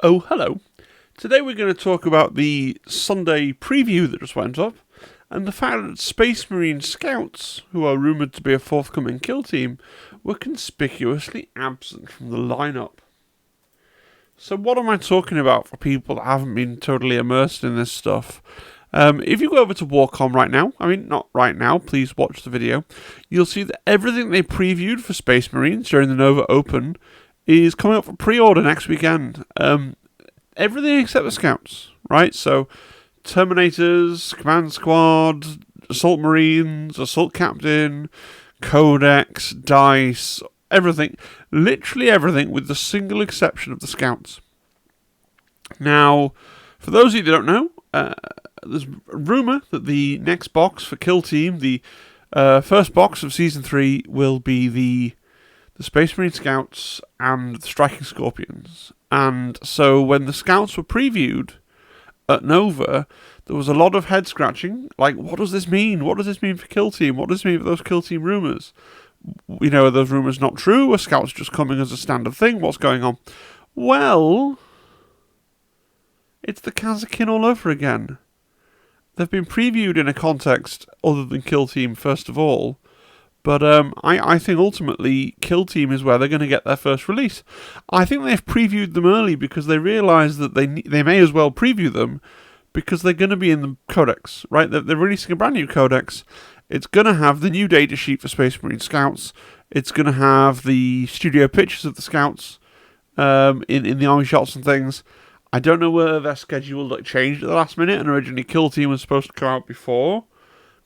Oh, hello. Today we're going to talk about the Sunday preview that just went up, and the fact that Space Marine Scouts, who are rumoured to be a forthcoming kill team, were conspicuously absent from the lineup. So what am I talking about for people that haven't been totally immersed in this stuff? If you go over to Warcom right now, not right now, please watch the video, you'll see that everything they previewed for Space Marines during the Nova Open is coming up for pre-order next weekend. Everything except the Scouts, right? So, Terminators, Command Squad, Assault Marines, Assault Captain, Codex, Dice, everything. Literally everything with the single exception of the Scouts. Now, for those of you that don't know, there's a rumour that the next box for Kill Team, the first box of Season 3, will be the Space Marine Scouts and the Striking Scorpions. And so when the Scouts were previewed at Nova, there was a lot of head scratching. Like, what does this mean? What does this mean for Kill Team? What does this mean for those Kill Team rumours? Are those rumours not true? Are Scouts just coming as a standard thing? What's going on? Well, it's the Kazakin all over again. They've been previewed in a context other than Kill Team, first of all. But I think ultimately Kill Team is where they're going to get their first release. I think they've previewed them early because they realise that they may as well preview them because they're going to be in the Codex, right? They're releasing a brand new Codex. It's going to have the new data sheet for Space Marine Scouts. It's going to have the studio pictures of the Scouts in the army shots and things. I don't know whether their schedule changed at the last minute and originally Kill Team was supposed to come out before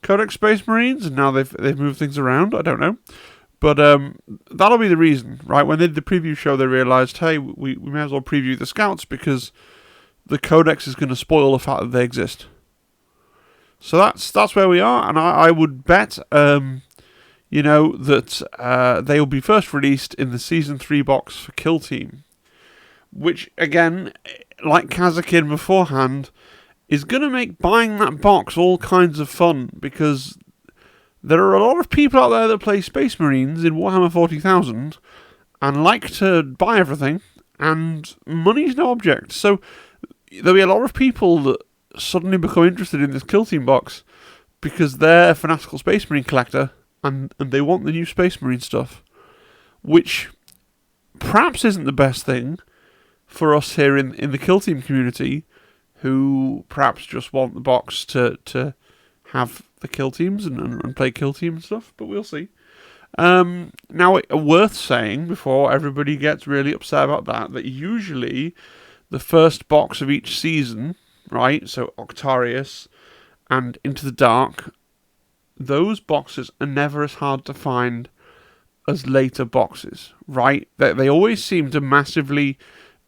Codex Space Marines, and now they've moved things around. I don't know. But that'll be the reason, right? When they did the preview show, they realised, hey, we may as well preview the Scouts because the Codex is going to spoil the fact that they exist. So that's where we are, and I would bet, that they will be first released in the Season 3 box for Kill Team, which, again, like Kazakin beforehand, is going to make buying that box all kinds of fun, because there are a lot of people out there that play Space Marines in Warhammer 40,000 and like to buy everything, and money's no object. So there'll be a lot of people that suddenly become interested in this Kill Team box because they're a fanatical Space Marine collector and they want the new Space Marine stuff, which perhaps isn't the best thing for us here in the Kill Team community, who perhaps just want the box to have the Kill Teams and play Kill Team and stuff, but we'll see. Now, worth saying, before everybody gets really upset about that usually the first box of each season, right, so Octarius and Into the Dark, those boxes are never as hard to find as later boxes, right? They always seem to massively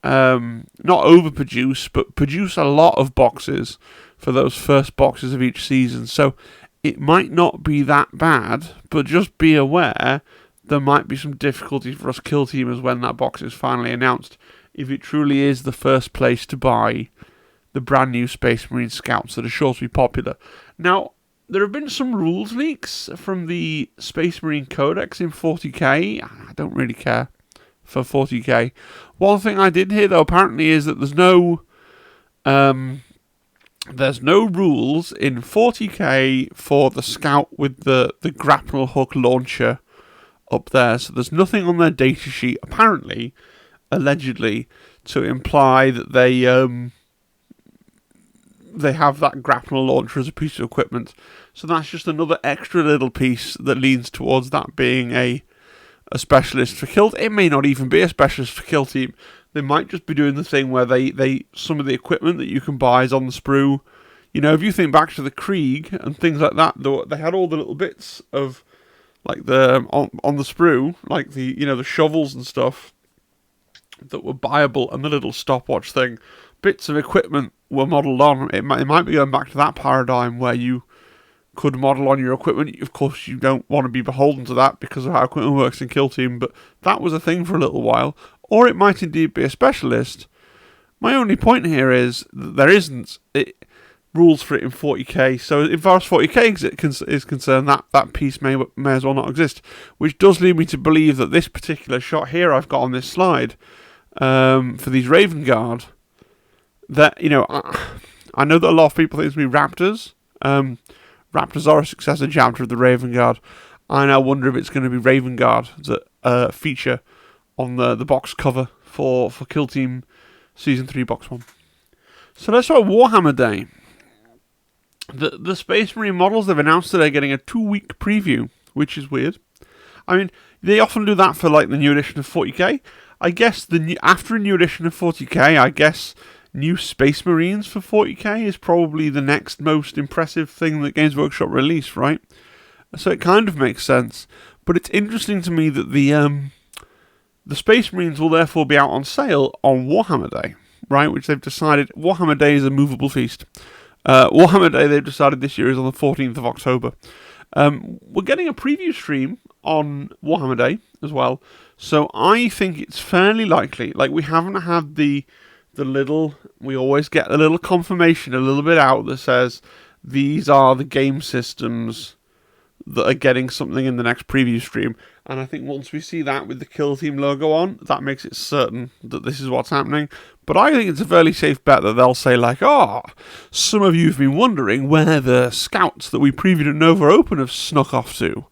not overproduce, but produce a lot of boxes for those first boxes of each season. So it might not be that bad, but just be aware there might be some difficulty for us Kill Teamers when that box is finally announced, if it truly is the first place to buy the brand new Space Marine Scouts that are sure to be popular. Now, there have been some rules leaks from the Space Marine Codex in 40k. I don't really care for 40k. One thing I did hear, though, apparently, is that there's no rules in 40k for the Scout with the grapnel hook launcher up there. So there's nothing on their data sheet, apparently, allegedly, to imply that they have that grapnel launcher as a piece of equipment. So that's just another extra little piece that leans towards that being a specialist for Kill. It may not even be a specialist for Kill Team. They might just be doing the thing where they some of the equipment that you can buy is on the sprue. If you think back to the Krieg and things like that, they had all the little bits of like the on the sprue, like the shovels and stuff that were buyable, and the little stopwatch thing. Bits of equipment were modelled on. It might be going back to that paradigm where you could model on your equipment. Of course, you don't want to be beholden to that because of how equipment works in Kill Team, but that was a thing for a little while. Or it might indeed be a specialist. My only point here is that there isn't rules for it in 40k, so as far as 40k is concerned, that piece may as well not exist, which does lead me to believe that this particular shot here I've got on this slide for these Raven Guard. That, I know that a lot of people think it's going to be Raptors. Raptors are a successor chapter of the Raven Guard. I now wonder if it's going to be Raven Guard that feature on the box cover for Kill Team Season 3 Box 1. So let's start Warhammer Day. The Space Marine models, they've announced that they're getting a 2-week preview, which is weird. I mean, they often do that for like the new edition of 40k. I guess after a new edition of 40k, I guess new Space Marines for 40k is probably the next most impressive thing that Games Workshop released, right? So it kind of makes sense. But it's interesting to me that the Space Marines will therefore be out on sale on Warhammer Day, right? Which they've decided, Warhammer Day is a movable feast. Warhammer Day, they've decided this year, is on the 14th of October. We're getting a preview stream on Warhammer Day as well, so I think it's fairly likely. Like, we haven't had the little, we always get a little confirmation a little bit out that says these are the game systems that are getting something in the next preview stream. And I think once we see that with the Kill Team logo on, that makes it certain that this is what's happening. But I think it's a fairly safe bet that they'll say, like, some of you have been wondering where the scouts that we previewed at Nova Open have snuck off to.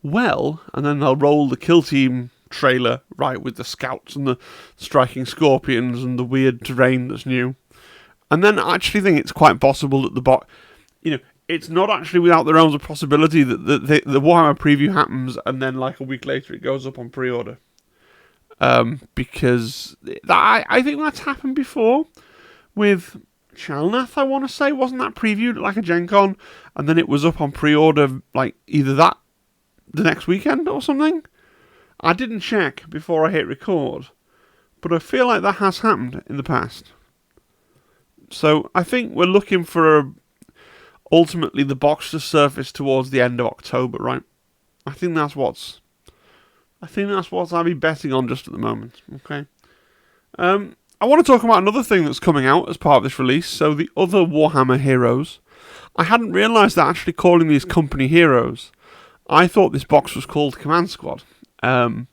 Well, and then they'll roll the Kill Team trailer, right, with the scouts and the striking scorpions and the weird terrain that's new. And then I actually think it's quite possible that the bot, it's not actually without the realms of possibility that the Warhammer preview happens and then like a week later it goes up on pre-order. Because I think that's happened before with Chalnath, I want to say. Wasn't that previewed like a Gen Con and then it was up on pre-order like either the next weekend or something? I didn't check before I hit record, but I feel like that has happened in the past. So I think we're looking for ultimately the box to surface towards the end of October, right? I think that's what I'll be betting on just at the moment. Okay. I want to talk about another thing that's coming out as part of this release. So the other Warhammer heroes. I hadn't realised that actually calling these company heroes. I thought this box was called Command Squad. Right,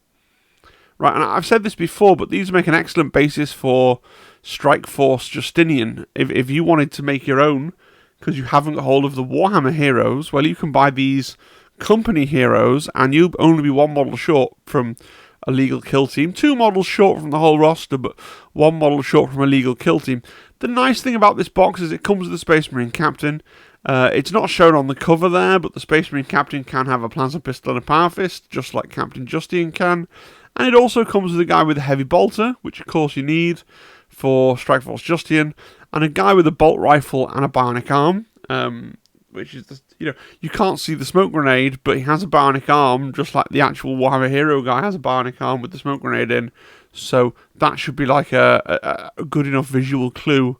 and I've said this before, but these make an excellent basis for Strike Force Justinian. If you wanted to make your own, because you haven't got hold of the Warhammer heroes, well, you can buy these company heroes, and you'll only be one model short from a legal kill team. 2 models short from the whole roster, but 1 model short from a legal kill team. The nice thing about this box is it comes with the Space Marine Captain. It's not shown on the cover there, but the Space Marine Captain can have a Plasma Pistol and a Power Fist, just like Captain Justinian can. And it also comes with a guy with a Heavy Bolter, which of course you need for Strike Force Justinian, and a guy with a Bolt Rifle and a Bionic Arm, which is, you can't see the smoke grenade, but he has a Bionic Arm, just like the actual Warhammer Hero guy has a Bionic Arm with the smoke grenade in. So that should be like a good enough visual clue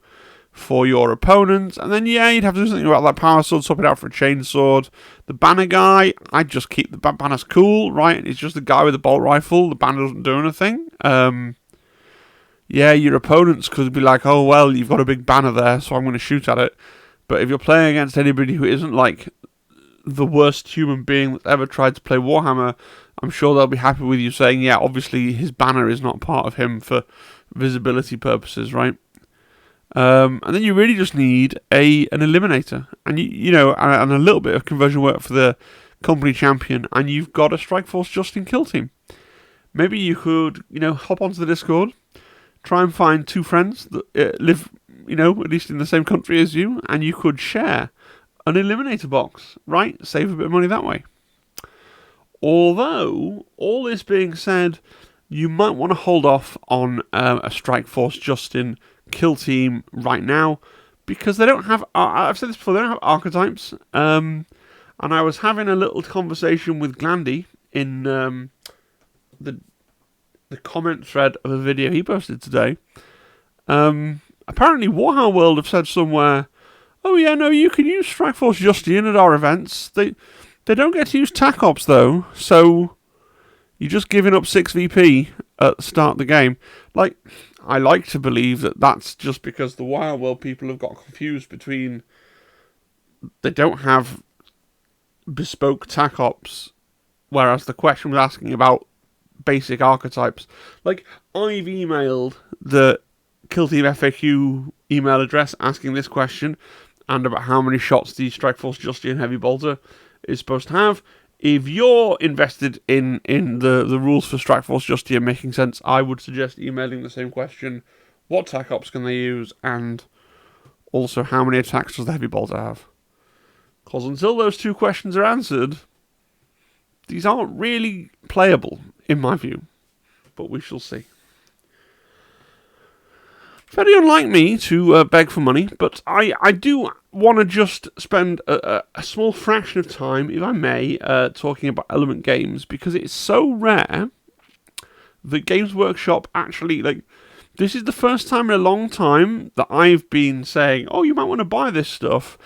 for your opponent. And then, you'd have to do something about that Power Sword, swap it out for a Chain Sword. The Banner guy, I'd just keep the Banner's cool, right? It's just the guy with the Bolt Rifle. The Banner doesn't do anything. Your opponents could be like, oh, well, you've got a big banner there, so I'm going to shoot at it. But if you're playing against anybody who isn't like the worst human being that's ever tried to play Warhammer, I'm sure they'll be happy with you saying, yeah, obviously his banner is not part of him for visibility purposes, right? And then you really just need an eliminator, and and a little bit of conversion work for the company champion, and you've got a Strike Force Justin kill team. Maybe you could, hop onto the Discord, try and find 2 friends that live, at least in the same country as you, and you could share an eliminator box, right? Save a bit of money that way. Although, all this being said, you might want to hold off on a Strike Force Justin kill team right now, because they don't have, I've said this before, they don't have archetypes. And I was having a little conversation with Glandy in the comment thread of a video he posted today. Apparently Warhammer World have said somewhere, oh yeah, no, you can use Strike Force Justinian at our events. They don't get to use TAC Ops though, so you're just giving up 6 VP at the start of the game. Like, I like to believe that that's just because the Warhammer World people have got confused between they don't have bespoke TAC Ops, whereas the question was asking about basic archetypes. Like, I've emailed the Kill Team FAQ email address asking this question, and about how many shots the Strikeforce Justian Heavy Bolter is supposed to have. If you're invested in the rules for Strikeforce Justian making sense, I would suggest emailing the same question. What attack ops can they use? And also, how many attacks does the Heavy Bolter have? Because until those two questions are answered, these aren't really playable, in my view. But we shall see. Very unlike me to beg for money, but I do want to just spend a small fraction of time, if I may, talking about Element Games, because it's so rare that Games Workshop actually, like, this is the first time in a long time that I've been saying, oh, you might want to buy this stuff,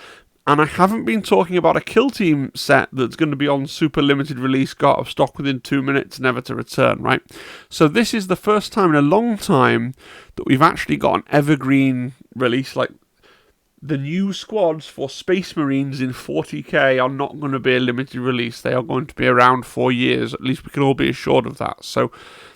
and I haven't been talking about a Kill Team set that's going to be on super limited release, got out of stock within 2 minutes, never to return, right? So this is the first time in a long time that we've actually got an evergreen release. Like, the new squads for Space Marines in 40k are not going to be a limited release. They are going to be around 4 years. At least we can all be assured of that. So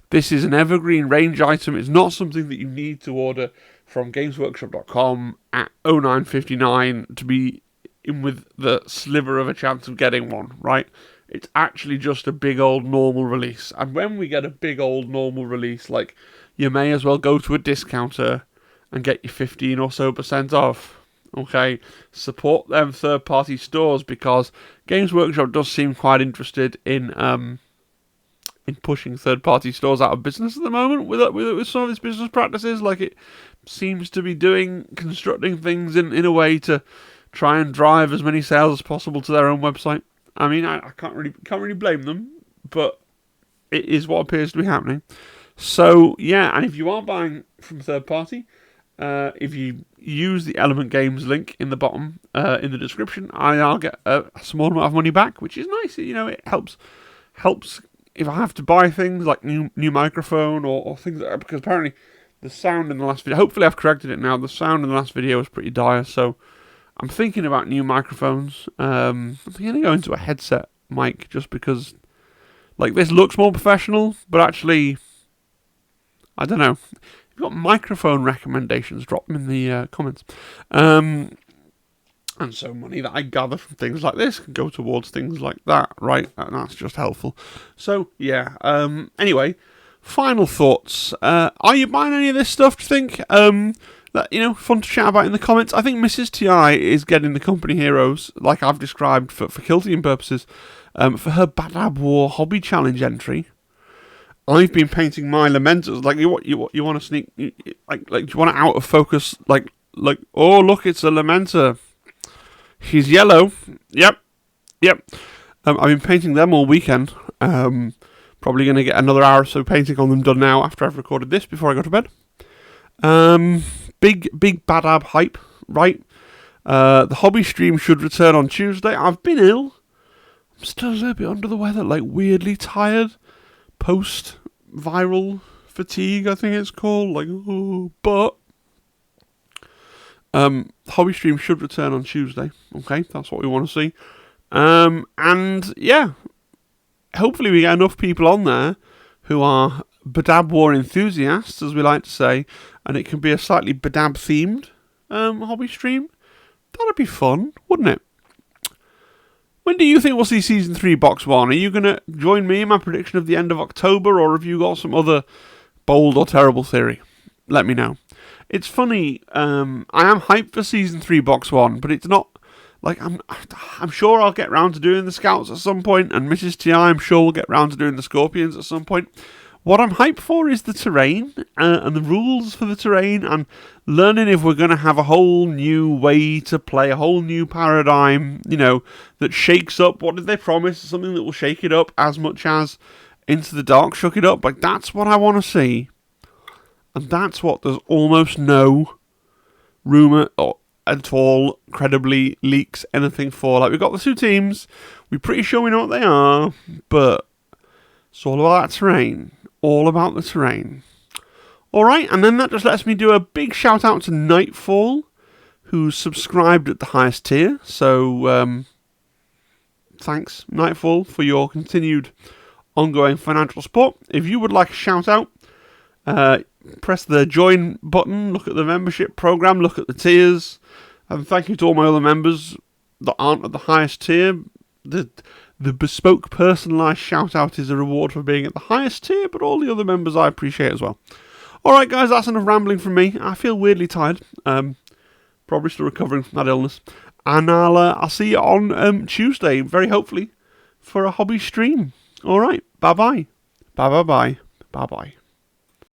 this is an evergreen range item. It's not something that you need to order from gamesworkshop.com at 0959 to be in with the sliver of a chance of getting one, right? It's actually just a big old normal release. And when we get a big old normal release, like, you may as well go to a discounter and get your 15 or so % off. Okay, support them third-party stores, because Games Workshop does seem quite interested in pushing third-party stores out of business at the moment with some of its business practices. Like, it seems to be constructing things in a way to try and drive as many sales as possible to their own website. I mean, I can't really blame them, but it is what appears to be happening. So yeah, and if you are buying from third party, if you use the Element Games link in the bottom in the description, I'll get a small amount of money back, which is nice. You know, it helps if I have to buy things like new microphone or things like that, because apparently the sound in the last video, hopefully I've corrected it now, the sound in the last video was pretty dire, so I'm thinking about new microphones. I'm thinking of going to a headset mic, just because, like, this looks more professional, but actually, I don't know. If you've got microphone recommendations, drop them in the comments. And so money that I gather from things like this can go towards things like that, right? And that's just helpful. So, yeah. Anyway, final thoughts. Are you buying any of this stuff, do you think? That, you know, fun to chat about in the comments. I think Mrs. TI is getting the company heroes, like I've described, for Kill Team purposes, for her Badab War Hobby Challenge entry. I've been painting my Lamenters. Like, you want to sneak, like, do you want to out of focus, like, oh, look, it's a Lamenter. He's yellow. Yep. I've been painting them all weekend. Probably going to get another hour or so painting on them done now after I've recorded this, before I go to bed. Big Badab hype, right? The hobby stream should return on Tuesday. I've been ill. I'm still a little bit under the weather, like weirdly tired. Post-viral fatigue, I think it's called. Like, oh, but hobby stream should return on Tuesday. Okay, that's what we want to see. And yeah, hopefully we get enough people on there who are Badab War enthusiasts, as we like to say, and it can be a slightly Badab themed hobby stream. That'd be fun, wouldn't it? When do you think we'll see Season 3 Box 1? Are you going to join me in my prediction of the end of October, or have you got some other bold or terrible theory? Let me know. It's funny, I am hyped for Season 3 Box 1, but it's not, like, I'm sure I'll get round to doing the Scouts at some point, and Mrs. TI, I'm sure we'll get round to doing the Scorpions at some point. What I'm hyped for is the terrain, and the rules for the terrain, and learning if we're going to have a whole new way to play, a whole new paradigm, you know, that shakes up, what did they promise? Something that will shake it up as much as Into the Dark shook it up. Like, that's what I want to see. And that's what there's almost no rumour or at all credibly leaks anything for. Like, we've got the two teams, we're pretty sure we know what they are, but it's all about that terrain. All about the terrain. Alright, and then that just lets me do a big shout out to Nightfall, who's subscribed at the highest tier. So, thanks, Nightfall, for your continued ongoing financial support. If you would like a shout out, press the join button, look at the membership program, look at the tiers, and thank you to all my other members that aren't at the highest tier. The bespoke personalised shout out is a reward for being at the highest tier, but all the other members I appreciate as well. Alright guys, that's enough rambling from me. I feel weirdly tired. Probably still recovering from that illness. And I'll see you on Tuesday, very hopefully, for a hobby stream. Alright, bye bye. Bye bye bye. Bye bye.